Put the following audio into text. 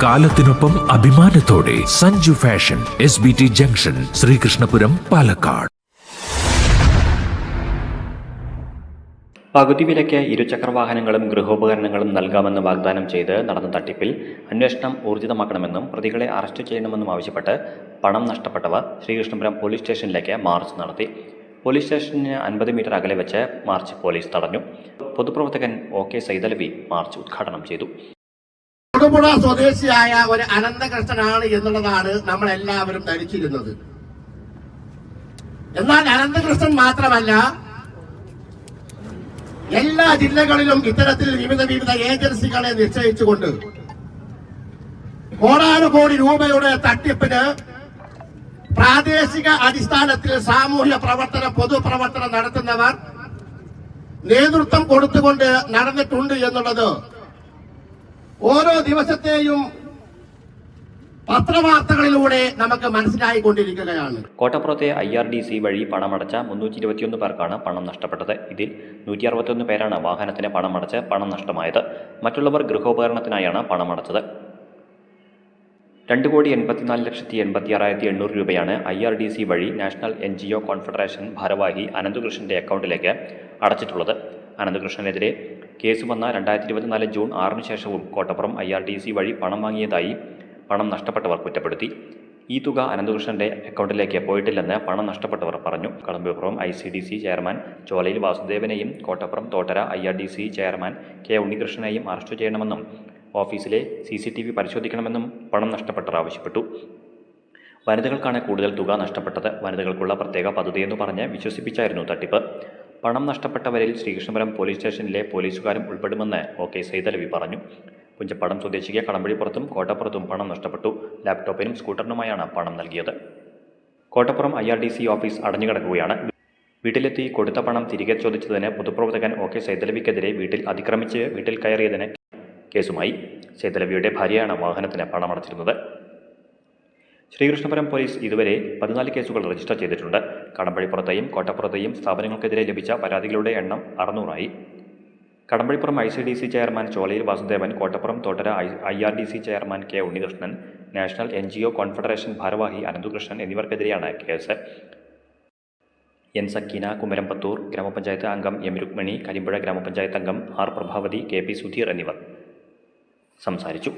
കാലത്തിനൊപ്പം അഭിമാനത്തോടെ Sanju fashion SBT junction, Sreekrishnapuram, Palakkad. പകുതി വിലയ്ക്ക് ഇരുചക്രവാഹനങ്ങളും ഗൃഹോപകരണങ്ങളും നൽകാമെന്ന് വാഗ്ദാനം ചെയ്ത് നടന്ന തട്ടിപ്പിൽ അന്വേഷണം ഊർജിതമാക്കണമെന്നും പ്രതികളെ അറസ്റ്റ് ചെയ്യണമെന്നും ആവശ്യപ്പെട്ട് പണം നഷ്ടപ്പെട്ടവർ ശ്രീകൃഷ്ണപുരം പോലീസ് സ്റ്റേഷനിലേക്ക് മാർച്ച് നടത്തി. പോലീസ് സ്റ്റേഷന് 50 മീറ്റർ അകലെ വെച്ച് മാർച്ച് പോലീസ് തടഞ്ഞു. പൊതുപ്രവർത്തകൻ OK സൈതലവി മാർച്ച് ഉദ്ഘാടനം ചെയ്തു. തൊടുപുഴ സ്വദേശിയായ ഒരു അനന്തകൃഷ്ണനാണ് എന്നുള്ളതാണ് നമ്മൾ എല്ലാവരും ധരിച്ചിരുന്നത്. എന്നാൽ അനന്തകൃഷ്ണൻ മാത്രമല്ല, എല്ലാ ജില്ലകളിലും ഇത്തരത്തിൽ വിവിധ ഏജൻസികളെ നിശ്ചയിച്ചുകൊണ്ട് കോടാനുകോടി രൂപയുടെ തട്ടിപ്പിന് പ്രാദേശിക അടിസ്ഥാനത്തിൽ സാമൂഹ്യ പ്രവർത്തനം, പൊതുപ്രവർത്തനം നടത്തുന്നവർ നേതൃത്വം കൊടുത്തുകൊണ്ട് നടന്നിട്ടുണ്ട് എന്നുള്ളത് ഓരോ ദിവസത്തെയും പത്രവാർത്തകളിലൂടെ നമുക്ക് മനസ്സിലായിക്കൊണ്ടിരിക്കുകയാണ്. കോട്ടപ്പുറത്തെ IRDC വഴി പണമടച്ച 321 പേർക്കാണ് പണം നഷ്ടപ്പെട്ടത്. ഇതിൽ 161 പേരാണ് വാഹനത്തിന് പണമടച്ച് പണം നഷ്ടമായത്. മറ്റുള്ളവർ ഗൃഹോപകരണത്തിനായാണ് പണമടച്ചത്. 2,84,86,800 രൂപയാണ് IRDC വഴി നാഷണൽ NGO കോൺഫെഡറേഷൻ ഭാരവാഹി അനന്തകൃഷ്ണന്റെ അക്കൗണ്ടിലേക്ക് അടച്ചിട്ടുള്ളത്. അനന്തകൃഷ്ണനെതിരെ കേസ് വന്ന 2024 ജൂൺ 6 ശേഷവും കോട്ടപ്പുറം IRDC വഴി പണം വാങ്ങിയതായി പണം നഷ്ടപ്പെട്ടവർ കുറ്റപ്പെടുത്തി. ഈ തുക അനന്തകൃഷ്ണന്റെ അക്കൗണ്ടിലേക്ക് പോയിട്ടില്ലെന്ന് പണം നഷ്ടപ്പെട്ടവർ പറഞ്ഞു. കടമ്പുറം ICDC ചെയർമാൻ ചോലയിൽ വാസുദേവനെയും Kottappuram Thottara IRDC chairman K ഉണ്ണികൃഷ്ണനെയും അറസ്റ്റ് ചെയ്യണമെന്നും ഓഫീസിലെ CCTV പരിശോധിക്കണമെന്നും പണം നഷ്ടപ്പെട്ടവർ ആവശ്യപ്പെട്ടു. വനിതകൾക്കാണ് കൂടുതൽ തുക നഷ്ടപ്പെട്ടത്. വനിതകൾക്കുള്ള പ്രത്യേക പദ്ധതിയെന്ന് പറഞ്ഞ് വിശ്വസിപ്പിച്ചായിരുന്നു തട്ടിപ്പ്. പണം നഷ്ടപ്പെട്ടവരിൽ ശ്രീകൃഷ്ണപുരം പോലീസ് സ്റ്റേഷനിലെ പോലീസുകാരും ഉൾപ്പെടുമെന്ന് OK സൈതലവി പറഞ്ഞു. പുഞ്ചപ്പാടം സ്വദേശിക്ക് കടമ്പഴിപ്പുറത്തും കോട്ടപ്പുറത്തും പണം നഷ്ടപ്പെട്ടു. ലാപ്ടോപ്പിനും സ്കൂട്ടറിനുമായാണ് പണം നൽകിയത്. കോട്ടപ്പുറം IRDC ഓഫീസ് അടഞ്ഞുകിടക്കുകയാണ്. വീട്ടിലെത്തി കൊടുത്ത പണം തിരികെ ചോദിച്ചതിന് പൊതുപ്രവർത്തകൻ OK സൈതലവിക്കെതിരെ വീട്ടിൽ അതിക്രമിച്ച് വീട്ടിൽ കയറിയതിന് കേസുമായി. സൈതലവിയുടെ ഭാര്യയാണ് വാഹനത്തിന് പണമടച്ചിരുന്നത്. ശ്രീകൃഷ്ണപുരം പോലീസ് ഇതുവരെ 14 കേസുകൾ രജിസ്റ്റർ ചെയ്തിട്ടുണ്ട്. കടമ്പഴിപ്പുറത്തെയും കോട്ടപ്പുറത്തെയും സ്ഥാപനങ്ങൾക്കെതിരെ ലഭിച്ച പരാതികളുടെ എണ്ണം 600 ആയി. Kadampazhipuram ICDC chairman Cholayil Vasudevan, Kottappuram Thottara IRDC chairman K Unnikrishnan, national NGO confederation ഭാരവാഹി അനന്തകൃഷ്ണൻ എന്നിവർക്കെതിരെയാണ് കേസ്. N സക്കീന, കുമരംപത്തൂർ ഗ്രാമപഞ്ചായത്ത് അംഗം M രുക്മിണി, കരിമ്പുഴ ഗ്രാമപഞ്ചായത്ത് അംഗം R പ്രഭാവതി, KP സുധീർ എന്നിവർ സംസാരിച്ചു.